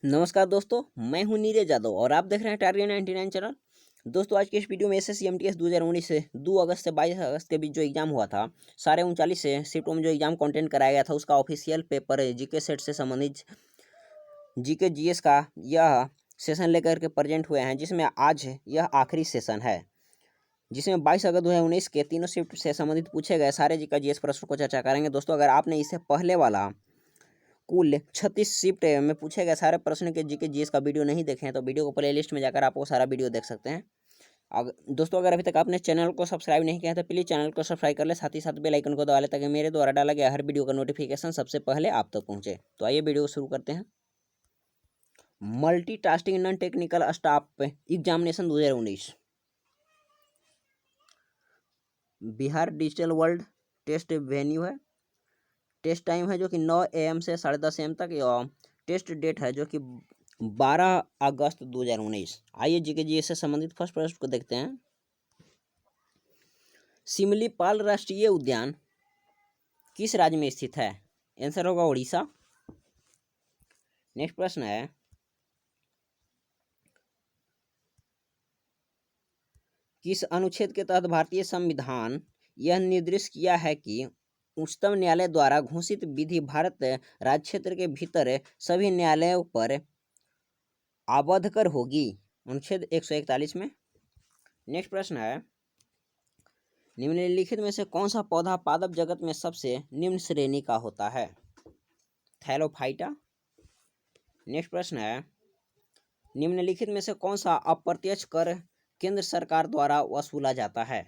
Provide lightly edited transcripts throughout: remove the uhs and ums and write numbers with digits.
नमस्कार दोस्तों, मैं हूं नीरज यादव और आप देख रहे हैं टारगेट 99 चैनल। दोस्तों, आज के इस वीडियो में एसएससी एमटीएस 2019 से 2 अगस्त से 22 अगस्त के बीच जो एग्जाम हुआ था, सारे 39 से शिफ्टों में जो एग्जाम कंटेंट कराया गया था, उसका ऑफिशियल पेपर जीके सेट से संबंधित जीके जीएस का यह सेशन लेकर के प्रेजेंट हुए हैं, जिसमें आज यह आखिरी सेशन है, जिसमें 22 अगस्त 2019 के तीनों शिफ्ट से संबंधित पूछे गए सारे जीके जीएस प्रश्नों को चर्चा करेंगे। दोस्तों, अगर आपने इससे पहले वाला कुल 36 शिफ्ट में पूछे गए सारे प्रश्न के जीके जीएस का वीडियो नहीं देखे हैं तो वीडियो को प्ले लिस्ट में जाकर आप वो सारा वीडियो देख सकते हैं। दोस्तों, अगर अभी तक आपने चैनल को सब्सक्राइब नहीं किया तो प्लीज़ चैनल को सब्सक्राइब कर ले, साथ ही साथ बेल आइकन को दबा ले ताकि मेरे द्वारा डाला गया हर वीडियो का नोटिफिकेशन सबसे पहले आप तक पहुंचे। तो आइए वीडियो शुरू करते हैं। Multitasking non technical staff examination 2019 Bihar digital world test venue है। टेस्ट टाइम है जो कि 9 AM से 10:30 AM तक, और टेस्ट डेट है जो कि 12 अगस्त 2019। आइए जीके जी से संबंधित फर्स्ट प्रश्न को देखते हैं। सिमलीपाल राष्ट्रीय उद्यान किस राज्य में स्थित है? आंसर होगा उड़ीसा। नेक्स्ट प्रश्न है, किस अनुच्छेद के तहत भारतीय संविधान यह निर्दिष्ट किया है कि उच्चतम न्यायालय द्वारा घोषित विधि भारत राज्य क्षेत्र के भीतर सभी न्यायालयों पर आबद्धकर होगी? अनुच्छेद 141 में। नेक्स्ट प्रश्न है, निम्नलिखित में से कौन सा पौधा पादप जगत में सबसे निम्न श्रेणी का होता है? थैलोफाइटा। नेक्स्ट प्रश्न है, निम्नलिखित में से कौन सा अप्रत्यक्ष कर केंद्र सरकार द्वारा वसूला जाता है?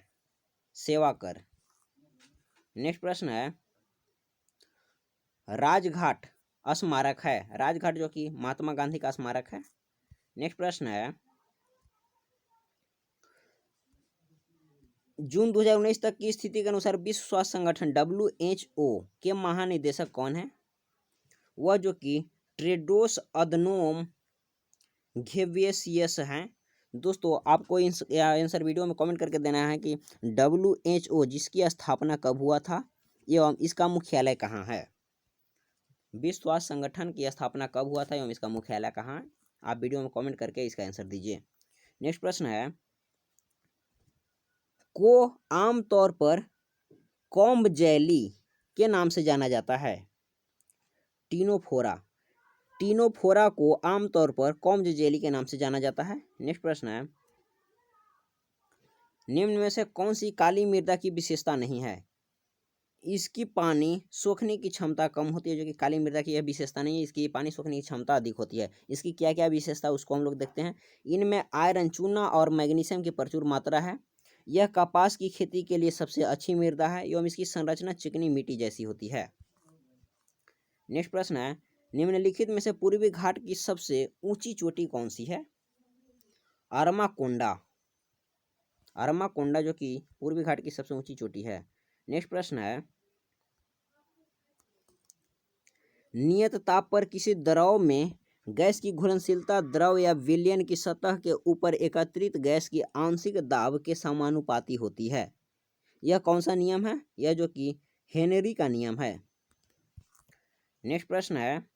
सेवा कर। नेक्स्ट प्रश्न है, राजघाट स्मारक है, राजघाट जो कि महात्मा गांधी का स्मारक है। नेक्स्ट प्रश्न है, जून 2019 तक की स्थिति के अनुसार विश्व स्वास्थ्य संगठन WHO के महानिदेशक कौन है? वह जो कि टेड्रोस अधनोम घेब्रेयेसस हैं। दोस्तों, आपको आंसर वीडियो में कमेंट करके देना है कि WHO जिसकी स्थापना कब हुआ था एवं इसका मुख्यालय कहाँ है? विश्व स्वास्थ्य संगठन की स्थापना कब हुआ था एवं इसका मुख्यालय कहाँ है? आप वीडियो में कमेंट करके इसका आंसर दीजिए। नेक्स्ट प्रश्न है, को आमतौर पर कॉम्ब जेली के नाम से जाना जाता है? टीनोफोरा। टीनोफोरा को आमतौर पर कॉम्ब जेली के नाम से जाना जाता है। नेक्स्ट प्रश्न है, निम्न में से कौन सी काली मृदा की विशेषता नहीं है? इसकी पानी सोखने की क्षमता कम होती है, जो कि काली मृदा की यह विशेषता नहीं है, इसकी पानी सोखने की क्षमता अधिक होती है। इसकी क्या क्या विशेषता उसको हम लोग देखते हैं। इनमें आयरन, चूना और मैग्नीशियम की प्रचुर मात्रा है। यह कपास की खेती के लिए सबसे अच्छी मृदा है एवं इसकी संरचना चिकनी मिट्टी जैसी होती है। नेक्स्ट प्रश्न है, निम्नलिखित में से पूर्वी घाट की सबसे ऊंची चोटी कौन सी है? अरमाकोंडा। अरमाकोंडा जो कि पूर्वी घाट की सबसे ऊंची चोटी है। नेक्स्ट प्रश्न है, नियत ताप पर किसी द्रव में गैस की घुलनशीलता द्रव या विलयन की सतह के ऊपर एकत्रित गैस की आंशिक दाब के समानुपाती होती है। यह कौन सा नियम है? यह जो कि हेनरी का नियम है। नेक्स्ट प्रश्न है,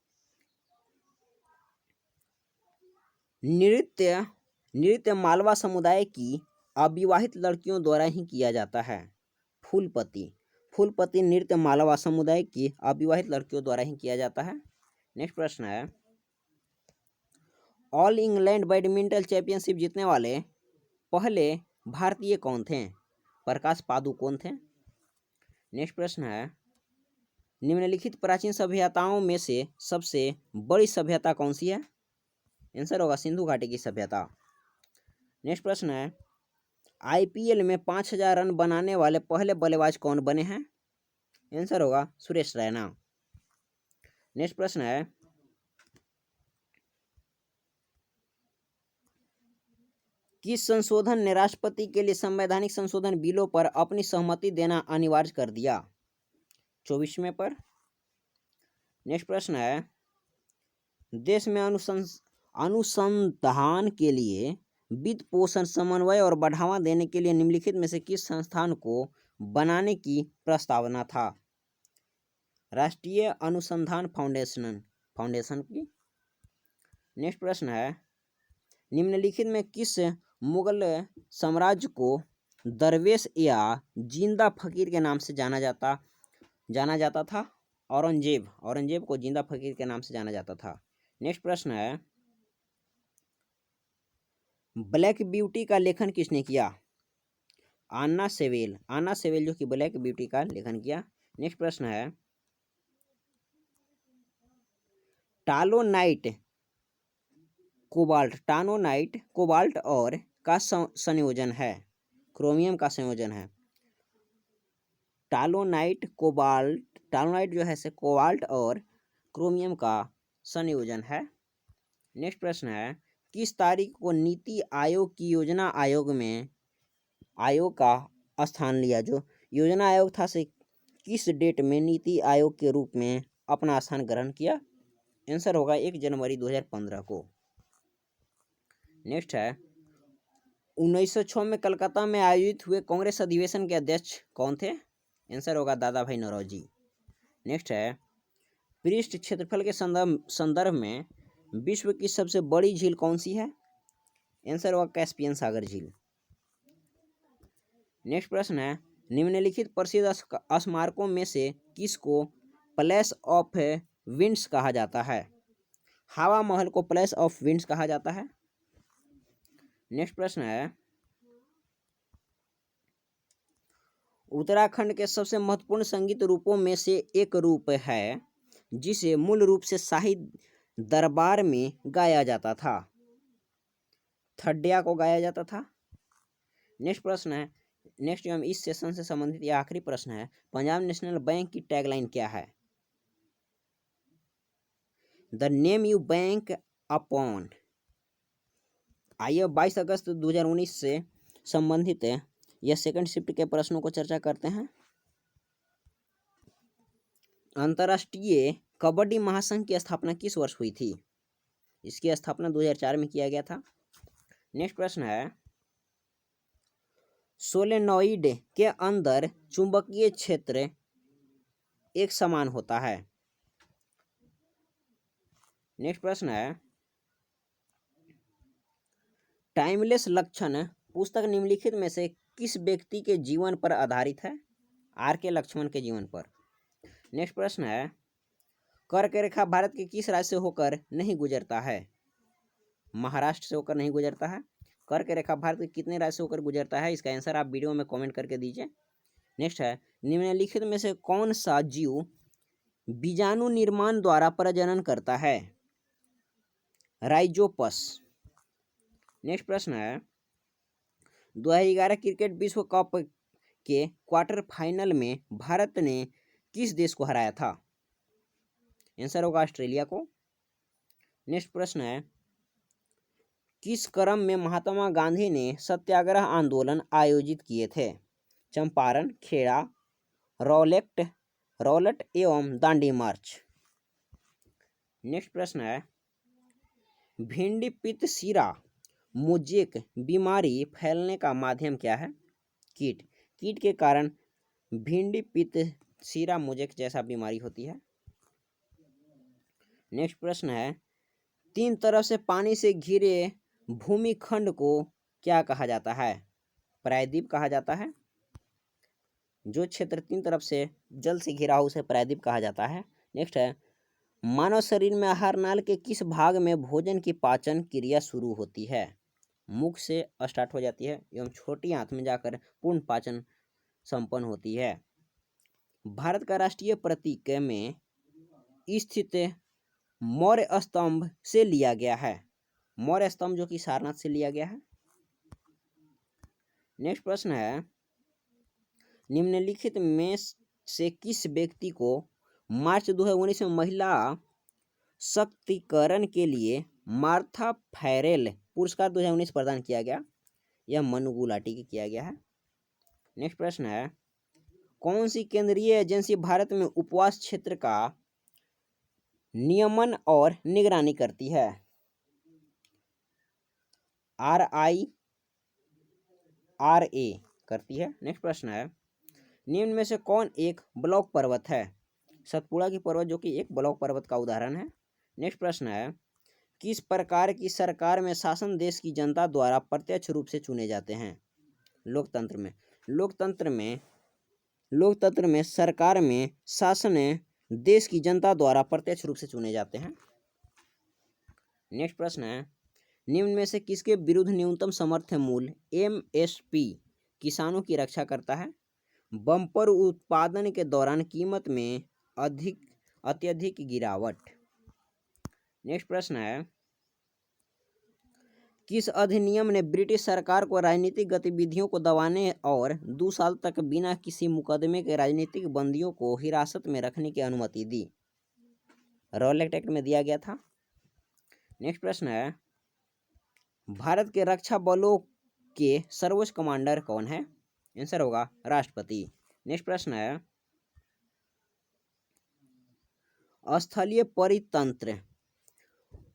नृत्य नृत्य मालवा समुदाय की अविवाहित लड़कियों द्वारा ही किया जाता है। फूलपति। फूलपति नृत्य मालवा समुदाय की अविवाहित लड़कियों द्वारा ही किया जाता है। नेक्स्ट प्रश्न है, ऑल इंग्लैंड बैडमिंटन चैंपियनशिप जीतने वाले पहले भारतीय कौन थे? प्रकाश पादुकोण थे। नेक्स्ट प्रश्न है, निम्नलिखित प्राचीन सभ्यताओं में से सबसे बड़ी सभ्यता कौन सी है? आंसर होगा सिंधु घाटी की सभ्यता। नेक्स्ट प्रश्न है, IPL में 5000 रन बनाने वाले पहले बल्लेबाज कौन बने हैं? आंसर होगा सुरेश रैना। नेक्स्ट प्रश्न है, किस संशोधन ने राष्ट्रपति के लिए संवैधानिक संशोधन बिलों पर अपनी सहमति देना अनिवार्य कर दिया? 24वें पर। नेक्स्ट प्रश्न है, देश में अनुसंधान के लिए वित्त पोषण, समन्वय और बढ़ावा देने के लिए निम्नलिखित में से किस संस्थान को बनाने की प्रस्तावना था? राष्ट्रीय अनुसंधान फाउंडेशन की। नेक्स्ट प्रश्न है, निम्नलिखित में किस मुगल साम्राज्य को दरवेश या जिंदा फकीर के नाम से जाना जाता था? औरंगजेब को जिंदा फकीर के नाम से जाना जाता था। नेक्स्ट प्रश्न है, ब्लैक ब्यूटी का लेखन किसने किया? अन्ना सेवेल जो कि ब्लैक ब्यूटी का लेखन किया। नेक्स्ट प्रश्न है, टालोनाइट कोबाल्ट और का संयोजन है, क्रोमियम का संयोजन है। टालोनाइट जो है से कोबाल्ट और क्रोमियम का संयोजन है। नेक्स्ट प्रश्न है, किस तारीख को नीति आयोग की योजना आयोग का स्थान लिया? जो योजना आयोग था से किस डेट में नीति आयोग के रूप में अपना स्थान ग्रहण किया? आंसर होगा 1 जनवरी 2015 को। नेक्स्ट है, 1906 में कलकत्ता में आयोजित हुए कांग्रेस अधिवेशन के अध्यक्ष कौन थे? आंसर होगा दादा भाई नौरोजी। नेक्स्ट है, पृष्ठ क्षेत्रफल के संदर्भ में विश्व की सबसे बड़ी झील कौन सी है? आंसर होगा कैस्पियन सागर झील। नेक्स्ट प्रश्न है, निम्नलिखित प्रसिद्ध स्मारकों में से किसको पैलेस ऑफ विंड्स कहा जाता है? हवा महल को पैलेस ऑफ विंड्स कहा जाता है। नेक्स्ट प्रश्न है, उत्तराखंड के सबसे महत्वपूर्ण संगीत रूपों में से एक रूप है जिसे मूल रूप से शाही दरबार में गाया जाता था। थड्डिया को गाया जाता था। नेक्स्ट प्रश्न है, नेक्स्ट एवं इस सेशन से संबंधित यह आखिरी प्रश्न है, पंजाब नेशनल बैंक की टैगलाइन क्या है? The name you bank upon. आइए 22 अगस्त 2019 से संबंधित यह सेकंड शिफ्ट के प्रश्नों को चर्चा करते हैं। अंतर्राष्ट्रीय कबड्डी महासंघ की स्थापना किस वर्ष हुई थी? इसकी स्थापना 2004 में किया गया था। नेक्स्ट प्रश्न है, सोलेनॉइड के अंदर चुंबकीय क्षेत्र एक समान होता है। नेक्स्ट प्रश्न है, टाइमलेस लक्षण पुस्तक निम्नलिखित में से किस व्यक्ति के जीवन पर आधारित है? आर के लक्ष्मण के जीवन पर। नेक्स्ट प्रश्न है, कर्क रेखा भारत के किस राज्य से होकर नहीं गुजरता है? महाराष्ट्र से होकर नहीं गुजरता है। कर्क रेखा भारत के कितने राज्य से होकर गुजरता है? इसका आंसर आप वीडियो में कमेंट करके दीजिए। नेक्स्ट है, निम्नलिखित में से कौन सा जीव बीजाणु निर्माण द्वारा प्रजनन करता है? राइजोपस। नेक्स्ट प्रश्न है, 2011 क्रिकेट विश्व कप के क्वार्टर फाइनल में भारत ने किस देश को हराया था? आंसर होगा ऑस्ट्रेलिया को। नेक्स्ट प्रश्न है, किस क्रम में महात्मा गांधी ने सत्याग्रह आंदोलन आयोजित किए थे? चंपारण, खेड़ा, रौलट एवं दांडी मार्च। नेक्स्ट प्रश्न है, भिंडी पित्त सीरा मोजेक बीमारी फैलने का माध्यम क्या है? कीट के कारण भिंडी पित्त सीरा मोजेक जैसा बीमारी होती है। नेक्स्ट प्रश्न है, 3 तरफ से पानी से घिरे भूमिखंड को क्या कहा जाता है? प्रायद्वीप कहा जाता है। जो क्षेत्र 3 तरफ से जल से घिरा हो उसे प्रायद्वीप कहा जाता है। नेक्स्ट है, मानव शरीर में आहार नाल के किस भाग में भोजन की पाचन क्रिया शुरू होती है? मुख से स्टार्ट हो जाती है एवं छोटी आंत में जाकर पूर्ण पाचन संपन्न होती है। भारत का राष्ट्रीय प्रतीक में स्थित मौर्य स्तंभ से लिया गया है। मौर्य स्तंभ जो कि सारनाथ से लिया गया है। नेक्स्ट प्रश्न है, निम्नलिखित में से किस व्यक्ति को मार्च 2019 में महिला सशक्तिकरण के लिए मार्था फैरेल पुरस्कार 2019 प्रदान किया गया? यह मनु गुलाटी के किया गया है। नेक्स्ट प्रश्न है, कौन सी केंद्रीय एजेंसी भारत में उपवास क्षेत्र का नियमन और निगरानी करती है? RIRA करती है। नेक्स्ट प्रश्न है, निम्न में से कौन एक ब्लॉक पर्वत है? सतपुड़ा की पर्वत जो कि एक ब्लॉक पर्वत का उदाहरण है। नेक्स्ट प्रश्न है, किस प्रकार की सरकार में शासन देश की जनता द्वारा प्रत्यक्ष रूप से चुने जाते हैं? लोकतंत्र में लोकतंत्र में सरकार में शासन देश की जनता द्वारा प्रत्यक्ष रूप से चुने जाते हैं। नेक्स्ट प्रश्न है, निम्न में से किसके विरुद्ध न्यूनतम समर्थन मूल्य एमएसपी किसानों की रक्षा करता है? बम्पर उत्पादन के दौरान कीमत में अत्यधिक गिरावट। नेक्स्ट प्रश्न है, किस अधिनियम ने ब्रिटिश सरकार को राजनीतिक गतिविधियों को दबाने और 2 साल तक बिना किसी मुकदमे के राजनीतिक बंदियों को हिरासत में रखने की अनुमति दी? रॉलेट एक्ट में दिया गया था। नेक्स्ट प्रश्न है, भारत के रक्षा बलों के सर्वोच्च कमांडर कौन है? आंसर होगा राष्ट्रपति। नेक्स्ट प्रश्न है,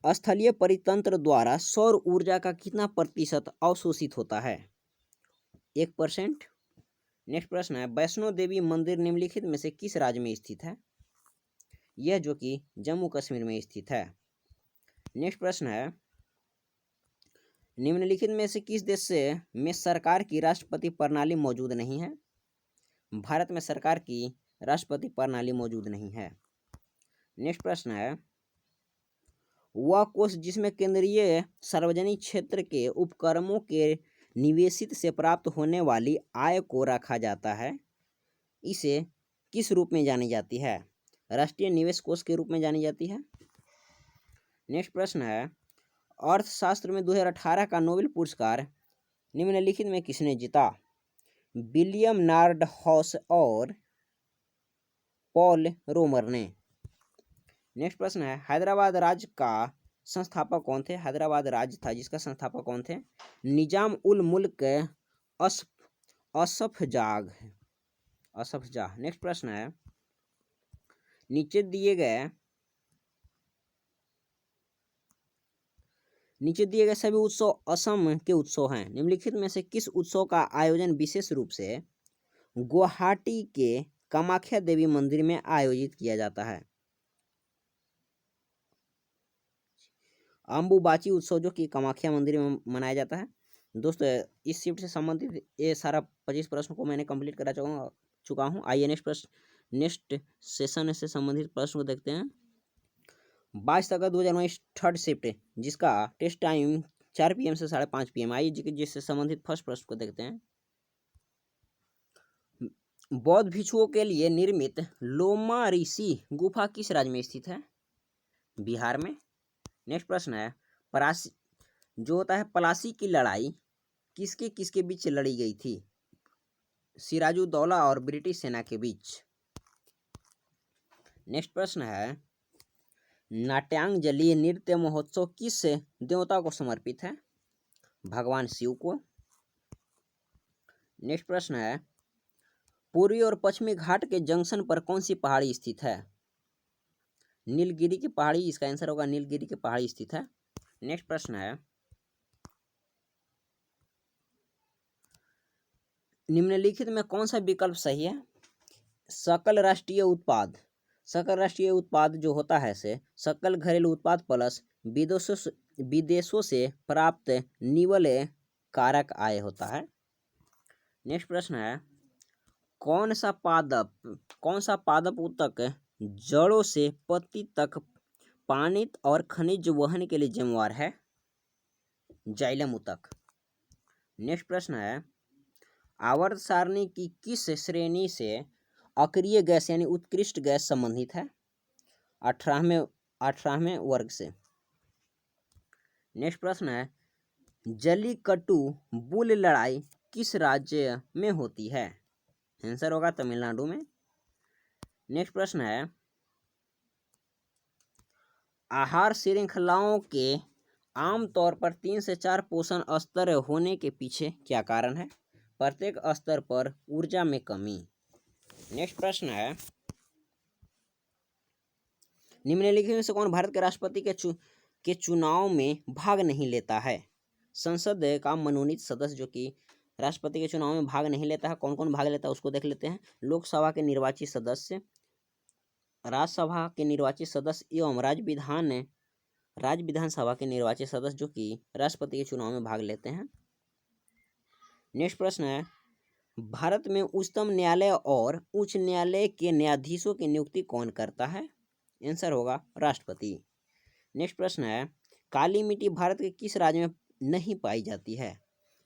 स्थलीय परितंत्र द्वारा सौर ऊर्जा का कितना प्रतिशत अवशोषित होता है? 1%। नेक्स्ट प्रश्न है, वैष्णो देवी मंदिर निम्नलिखित में से किस राज्य में स्थित है? यह जो कि जम्मू कश्मीर में स्थित है। नेक्स्ट प्रश्न है, निम्नलिखित में से किस देश में सरकार की राष्ट्रपति प्रणाली मौजूद नहीं है? भारत में सरकार की राष्ट्रपति प्रणाली मौजूद नहीं है। नेक्स्ट प्रश्न है, वह कोष जिसमें केंद्रीय सार्वजनिक क्षेत्र के उपक्रमों के निवेशित से प्राप्त होने वाली आय को रखा जाता है, इसे किस रूप में जानी जाती है? राष्ट्रीय निवेश कोष के रूप में जानी जाती है। नेक्स्ट प्रश्न है, अर्थशास्त्र में 2018 का नोबेल पुरस्कार निम्नलिखित में किसने जीता? विलियम नार्डहाउस और पॉल रोमर ने। नेक्स्ट प्रश्न है, हैदराबाद राज्य का संस्थापक कौन थे? हैदराबाद राज्य था जिसका संस्थापक कौन थे? निजाम उल मुल्क असफ जाह। नेक्स्ट प्रश्न है, नीचे दिए गए सभी उत्सव असम के उत्सव हैं। निम्नलिखित में से किस उत्सव का आयोजन विशेष रूप से गुवाहाटी के कामाख्या देवी मंदिर में आयोजित किया जाता है? अंबुबाची उत्सव जो कि कामाख्या मंदिर में मनाया जाता है। दोस्तों, इस शिफ्ट से संबंधित ये सारा 25 प्रश्न को मैंने कंप्लीट करा चुका हूँ। आइए नेक्स्ट सेशन से संबंधित प्रश्न को देखते हैं। 22 अगस्त 2019 थर्ड शिफ्ट जिसका टेस्ट टाइम 4 PM से 5:30 PM। आइए जिससे संबंधित फर्स्ट प्रश्न को देखते हैं। बौद्ध भिक्षुओं के लिए निर्मित लोमा ऋषि गुफा किस राज्य में स्थित है? बिहार में। नेक्स्ट प्रश्न है, पलासी की लड़ाई किसके बीच लड़ी गई थी? सिराजुद्दौला और ब्रिटिश सेना के बीच। नेक्स्ट प्रश्न है, नाट्यांजलि नृत्य महोत्सव किस देवता को समर्पित है? भगवान शिव को। नेक्स्ट प्रश्न है, पूर्वी और पश्चिमी घाट के जंक्शन पर कौन सी पहाड़ी स्थित है? नीलगिरी की पहाड़ी, इसका आंसर होगा नीलगिरी की पहाड़ी स्थित है। नेक्स्ट प्रश्न है, निम्नलिखित में कौन सा विकल्प सही है? सकल राष्ट्रीय उत्पाद जो होता है से सकल घरेलू उत्पाद प्लस विदेशों से प्राप्त निवल कारक आय होता है। नेक्स्ट प्रश्न है, कौन सा पादप ऊतक जड़ों से पत्ती तक पानी और खनिज वहन के लिए जिम्मेवार है? जाइलम ऊतक। नेक्स्ट प्रश्न है, आवर्त सारणी की किस श्रेणी से अक्रिय गैस यानी उत्कृष्ट गैस संबंधित है? 18वें वर्ग से। नेक्स्ट प्रश्न है, जल्लीकट्टू बुल लड़ाई किस राज्य में होती है? आंसर होगा तमिलनाडु में। नेक्स्ट प्रश्न है, आहार श्रृंखलाओं के आमतौर पर 3 से 4 पोषण स्तर होने के पीछे क्या कारण है? प्रत्येक स्तर पर ऊर्जा में कमी। नेक्स्ट प्रश्न है, निम्नलिखित में से कौन भारत के राष्ट्रपति के चुनाव में भाग नहीं लेता है? संसद का मनोनीत सदस्य जो कि राष्ट्रपति के चुनाव में भाग नहीं लेता है, कौन कौन भाग लेता है उसको देख लेते हैं। लोकसभा के निर्वाचित सदस्य, राज्यसभा के निर्वाचित सदस्य एवं राज्य विधान राज्य विधानसभा के निर्वाचित सदस्य जो कि राष्ट्रपति के चुनाव में भाग लेते हैं। नेक्स्ट प्रश्न है, भारत में उच्चतम न्यायालय और उच्च न्यायालय के न्यायाधीशों की नियुक्ति कौन करता है? आंसर होगा राष्ट्रपति। नेक्स्ट प्रश्न है, काली मिट्टी भारत के किस राज्य में नहीं पाई जाती है?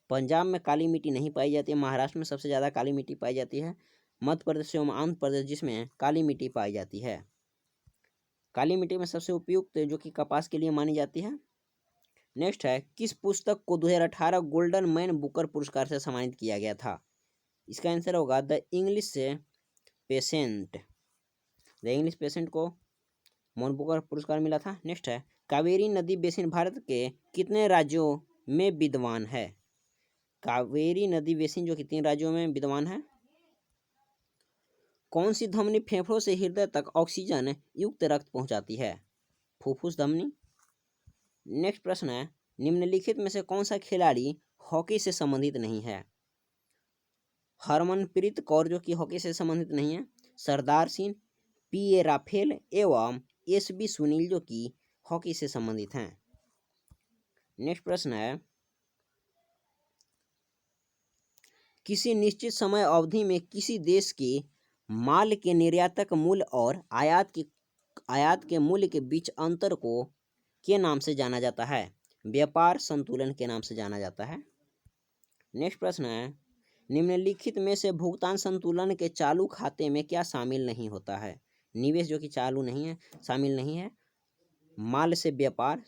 पंजाब में काली मिट्टी नहीं पाई जाती है, महाराष्ट्र में सबसे ज़्यादा काली मिट्टी पाई जाती है, मध्य प्रदेश एवं आंध्र प्रदेश जिसमें काली मिट्टी पाई जाती है। काली मिट्टी में सबसे उपयुक्त जो कि कपास के लिए मानी जाती है। नेक्स्ट है, किस पुस्तक को 2018 गोल्डन मैन बुकर पुरस्कार से सम्मानित किया गया था? इसका आंसर होगा the English patient. The English patient को मैन बुकर पुरस्कार मिला था। नेक्स्ट है, कावेरी नदी बेसिन भारत के कितने राज्यों में विद्यमान है? कावेरी नदी बेसिन जो कि 3 राज्यों में विद्यमान है। कौन सी धमनी फेफड़ों से हृदय तक ऑक्सीजन युक्त रक्त पहुंचाती है? फुफ्फुस धमनी। नेक्स्ट प्रश्न है, निम्नलिखित में से कौन सा खिलाड़ी हॉकी से संबंधित नहीं है? हरमनप्रीत कौर जो कि हॉकी से संबंधित नहीं है, सरदार सिंह, पी.ए. राफेल एवं एस.बी. सुनील जो कि हॉकी से संबंधित हैं। नेक्स्ट प्रश्न है, किसी निश्चित समय अवधि में किसी देश के माल के निर्यातक मूल्य और आयात के मूल्य के बीच अंतर को के नाम से जाना जाता है? व्यापार संतुलन के नाम से जाना जाता है। नेक्स्ट प्रश्न है, निम्नलिखित में से भुगतान संतुलन के चालू खाते में क्या शामिल नहीं होता है? निवेश जो कि चालू नहीं है, शामिल नहीं है, माल से व्यापार,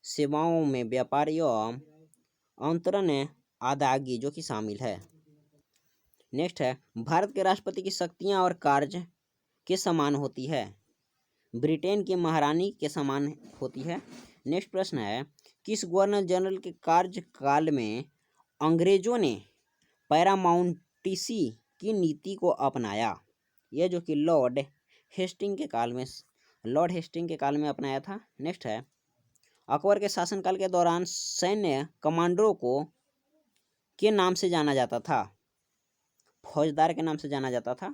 सेवाओं में व्यापार एवं अंतरण अदायगी जो कि शामिल है। नेक्स्ट है, भारत के राष्ट्रपति की शक्तियां और कार्य के समान होती है? ब्रिटेन की महारानी के समान होती है। नेक्स्ट प्रश्न है, किस गवर्नर जनरल के कार्यकाल में अंग्रेजों ने पैरामाउंटिसी की नीति को अपनाया? यह जो कि लॉर्ड हेस्टिंग के काल में अपनाया था। नेक्स्ट है, अकबर के शासनकाल के दौरान सैन्य कमांडरों को के नाम से जाना जाता था? फौजदार के नाम से जाना जाता था।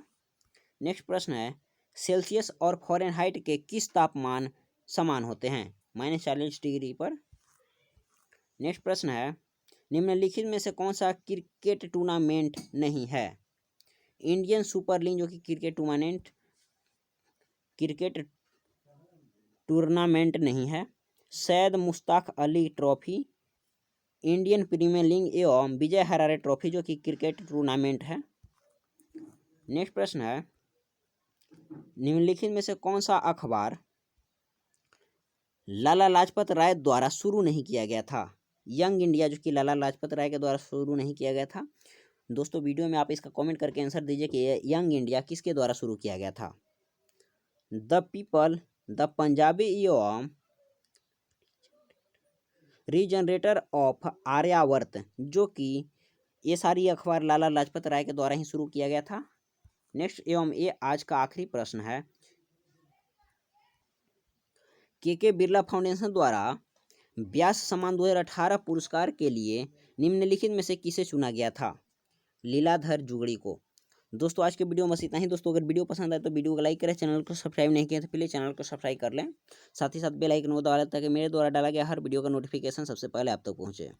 नेक्स्ट प्रश्न है, सेल्सियस और फ़ारेनहाइट के किस तापमान समान होते हैं? -40 डिग्री पर। नेक्स्ट प्रश्न है, निम्नलिखित में से कौन सा क्रिकेट टूर्नामेंट नहीं है? इंडियन सुपर लीग जो कि क्रिकेट टूर्नामेंट नहीं है, Syed Mushtaq Ali trophy, Indian premier league एवं विजय हजारे ट्रॉफी जो कि क्रिकेट टूर्नामेंट है। नेक्स्ट प्रश्न है, निम्नलिखित में से कौन सा अखबार लाला लाजपत राय द्वारा शुरू नहीं किया गया था? यंग इंडिया जो कि लाला लाजपत राय के द्वारा शुरू नहीं किया गया था। दोस्तों वीडियो में आप इसका कमेंट करके आंसर दीजिए कि यंग इंडिया किसके द्वारा शुरू किया गया था? द पीपल, द पंजाबी एवं रीजनरेटर ऑफ आर्यावर्त जो कि ये सारी अखबार लाला लाजपत राय के द्वारा ही शुरू किया गया था। नेक्स्ट एवं ये आज का आखिरी प्रश्न है, के बिरला फाउंडेशन द्वारा व्यास सम्मान 2018 पुरस्कार के लिए निम्नलिखित में से किसे चुना गया था? लीलाधर जुगड़ी को। दोस्तों आज के वीडियो में बस इतना ही। दोस्तों अगर वीडियो पसंद आए तो वीडियो को लाइक करें, चैनल को सब्सक्राइब नहीं किया तो प्लीज़ चैनल को सब्सक्राइब कर लें, साथ ही साथ बेल आइकन को दबा लें ताकि मेरे द्वारा डाला गया हर वीडियो का नोटिफिकेशन सबसे पहले आप तक पहुँचे।